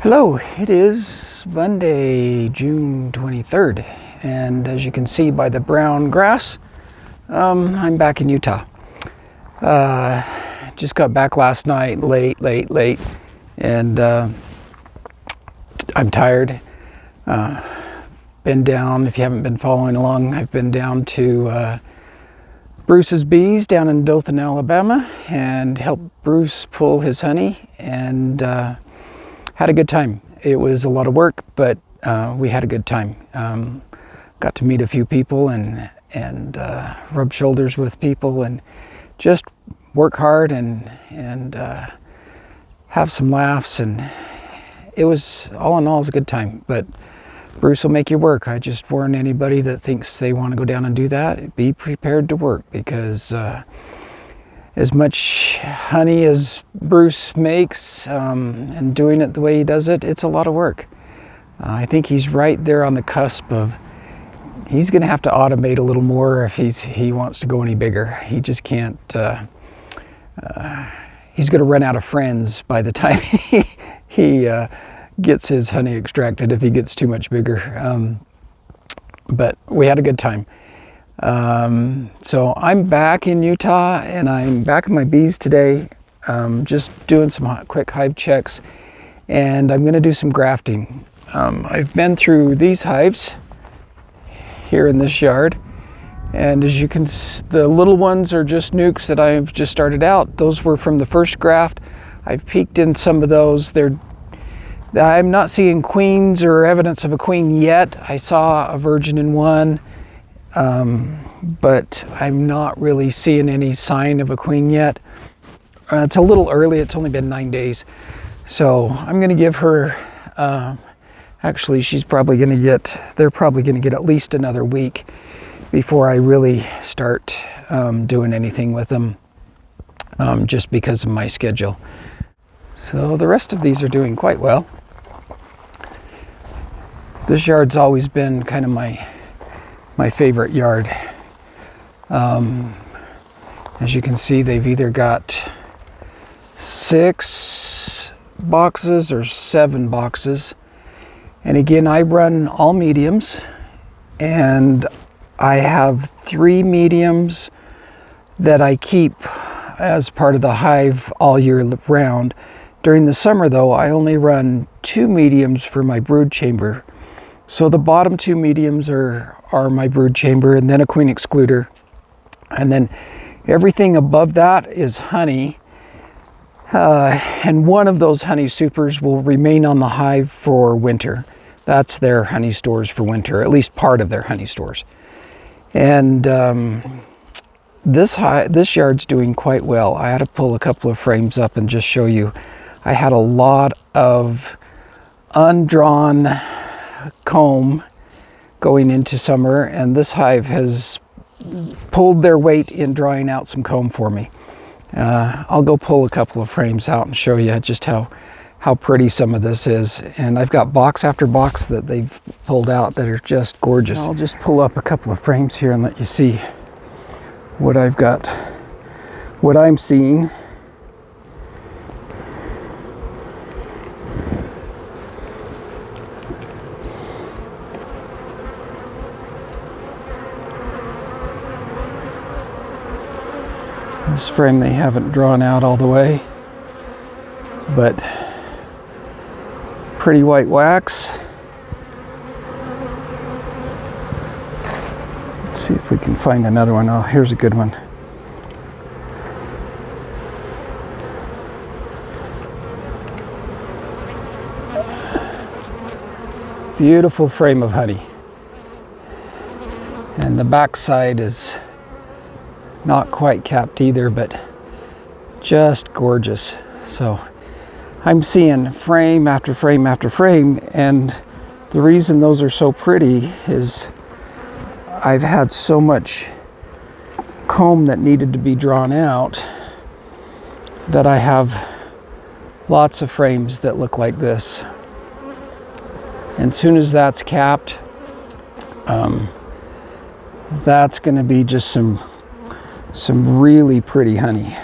Hello, it is Monday, June 23rd, and as you can see by the brown grass, I'm back in Utah. Just got back last night, late, and I'm tired. Been down, if you haven't been following along, I've been down to Bruce's Bees down in Dothan, Alabama, and helped Bruce pull his honey, and had a good time. It was a lot of work, but we had a good time. Got to meet a few people and rub shoulders with people and just work hard and have some laughs, and it was all in all a good time. But Bruce will make you work. I just warn anybody that thinks they want to go down and do that, be prepared to work, because as much honey as Bruce makes, and doing it the way he does it, it's a lot of work. I think he's right there on the cusp of, he's going to have to automate a little more if he wants to go any bigger. He just can't, he's going to run out of friends by the time he gets his honey extracted if he gets too much bigger. But we had a good time. So I'm back in Utah, and I'm back in my bees today, just doing some quick hive checks, and I'm going to do some grafting. I've been through these hives here in this yard, and as you can see, the little ones are just nukes that I've just started out. Those were from the first graft. I've peeked in some of those. I'm not seeing queens or evidence of a queen yet. I saw a virgin in one. But I'm not really seeing any sign of a queen yet. It's a little early. It's only been 9 days. So I'm going to give her, actually they're probably going to get at least another week before I really start doing anything with them, just because of my schedule. So the rest of these are doing quite well. This yard's always been kind of my favorite yard. As you can see, they've either got 6 boxes or 7 boxes. And again, I run all mediums, and I have 3 mediums that I keep as part of the hive all year round. During the summer though, I only run 2 mediums for my brood chamber. So the bottom 2 mediums are my brood chamber, and then a queen excluder. And then everything above that is honey. And one of those honey supers will remain on the hive for winter. That's their honey stores for winter, at least part of their honey stores. And this yard's doing quite well. I had to pull a couple of frames up and just show you. I had a lot of undrawn comb going into summer, and this hive has pulled their weight in drawing out some comb for me. I'll go pull a couple of frames out and show you just how pretty some of this is. And I've got box after box that they've pulled out that are just gorgeous. I'll just pull up a couple of frames here and let you see what I've got, what I'm seeing. This frame they haven't drawn out all the way, but pretty white wax. Let's see if we can find another one. Oh, here's a good one. Beautiful frame of honey. And the back side is not quite capped either, but just gorgeous. So I'm seeing frame after frame after frame, and the reason those are so pretty is I've had so much comb that needed to be drawn out that I have lots of frames that look like this. And as soon as that's capped, that's going to be just some really pretty honey.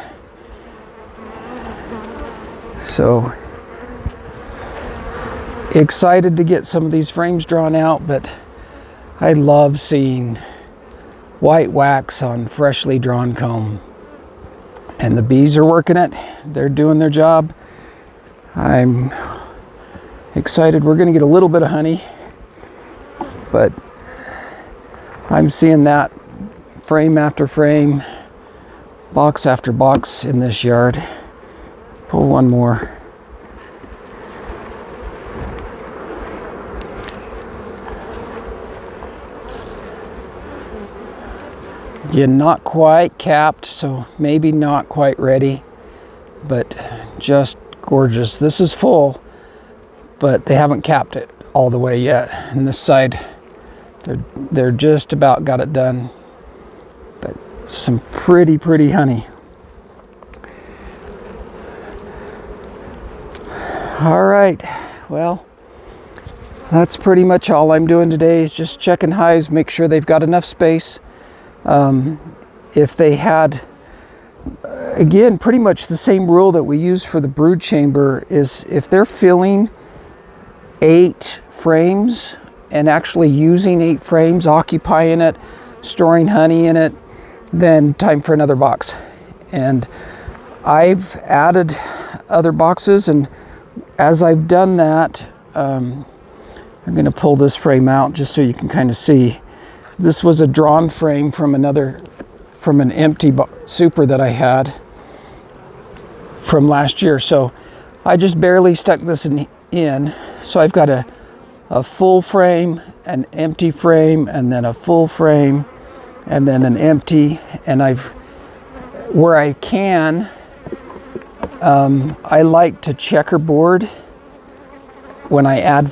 excited to get some of these frames drawn out, but I love seeing white wax on freshly drawn comb. And the bees are working it. They're doing their job. I'm excited. We're going to get a little bit of honey, but I'm seeing that frame after frame, box after box in this yard. Pull one more. You're not quite capped, so maybe not quite ready, but just gorgeous. This is full, but they haven't capped it all the way yet. And this side, they're just about got it done. But some pretty honey. All right, well, that's pretty much all I'm doing today is just checking hives, make sure they've got enough space. If they had, again, pretty much the same rule that we use for the brood chamber is if they're filling 8 frames and actually using 8 frames, occupying it, storing honey in it, then time for another box. And I've added other boxes, and as I've done that, I'm going to pull this frame out just so you can kind of see. This was a drawn frame from an empty super that I had from last year. So I just barely stuck this in. So I've got a full frame, an empty frame, and then a full frame, and then an empty. And where I can, I like to checkerboard when I add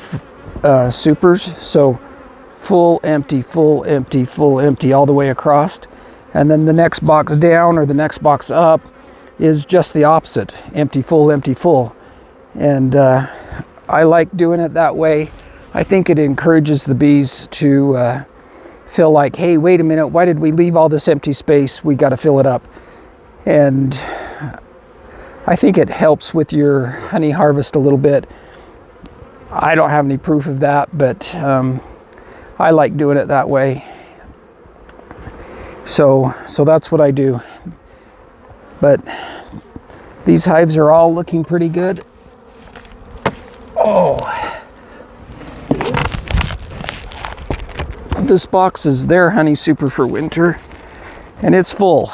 supers. So full, empty, full, empty, full, empty, all the way across. And then the next box down or the next box up is just the opposite, empty, full, empty, full. And I like doing it that way. I think it encourages the bees to feel like, hey, wait a minute, why did we leave all this empty space? We got to fill it up. And I think it helps with your honey harvest a little bit. I don't have any proof of that, but I like doing it that way. So that's what I do. But these hives are all looking pretty good. Oh, this box is their honey super for winter, and it's full.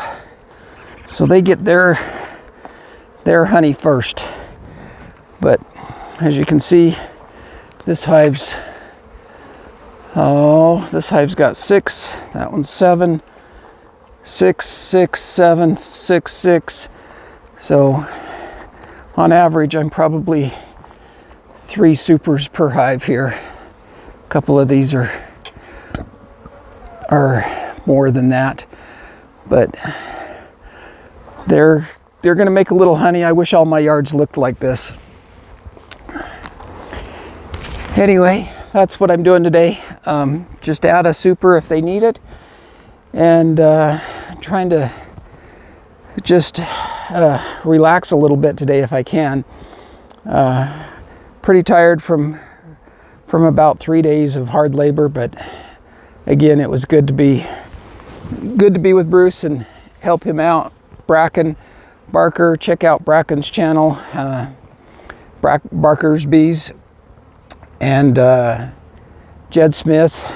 So they get their honey first. But as you can see, this hive's got 6, that one's 7, 6, 6, 7, 6, 6. So on average, I'm probably 3 supers per hive here. A couple of these are more than that, but they're going to make a little honey. I wish all my yards looked like this. Anyway, that's what I'm doing today. Just add a super if they need it, and trying to just relax a little bit today if I can. Pretty tired from about 3 days of hard labor, but again, it was good to be with Bruce and help him out. Bracken Barker, check out Bracken's channel, Barker's Bees, and Jed Smith,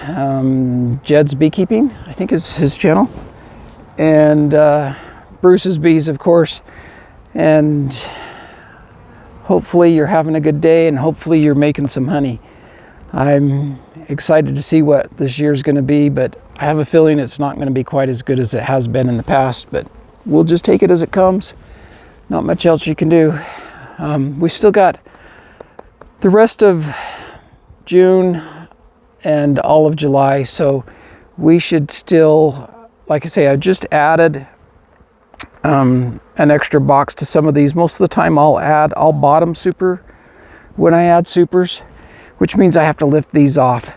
Jed's Beekeeping, I think is his channel, and Bruce's Bees, of course. And hopefully you're having a good day, and hopefully you're making some honey. I'm excited to see what this year's going to be, but I have a feeling it's not going to be quite as good as it has been in the past, but we'll just take it as it comes. Not much else you can do. We've still got the rest of June and all of July, so we should still, like I say, I just added an extra box to some of these. Most of the time I'll bottom super when I add supers, which means I have to lift these off.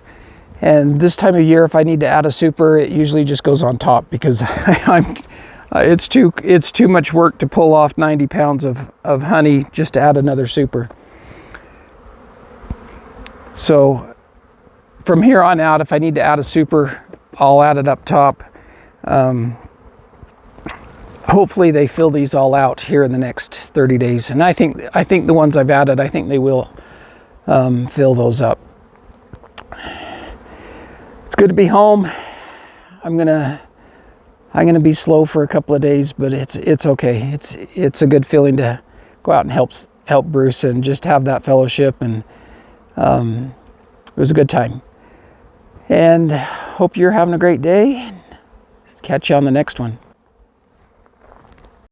And this time of year, if I need to add a super, it usually just goes on top, because it's too much work to pull off 90 pounds of honey just to add another super. So from here on out, if I need to add a super, I'll add it up top. Hopefully they fill these all out here in the next 30 days. And I think the ones I've added, I think they will fill those up. It's good to be home. I'm gonna be slow for a couple of days, but it's okay. It's a good feeling to go out and help Bruce and just have that fellowship, and it was a good time. And hope you're having a great day. Catch you on the next one.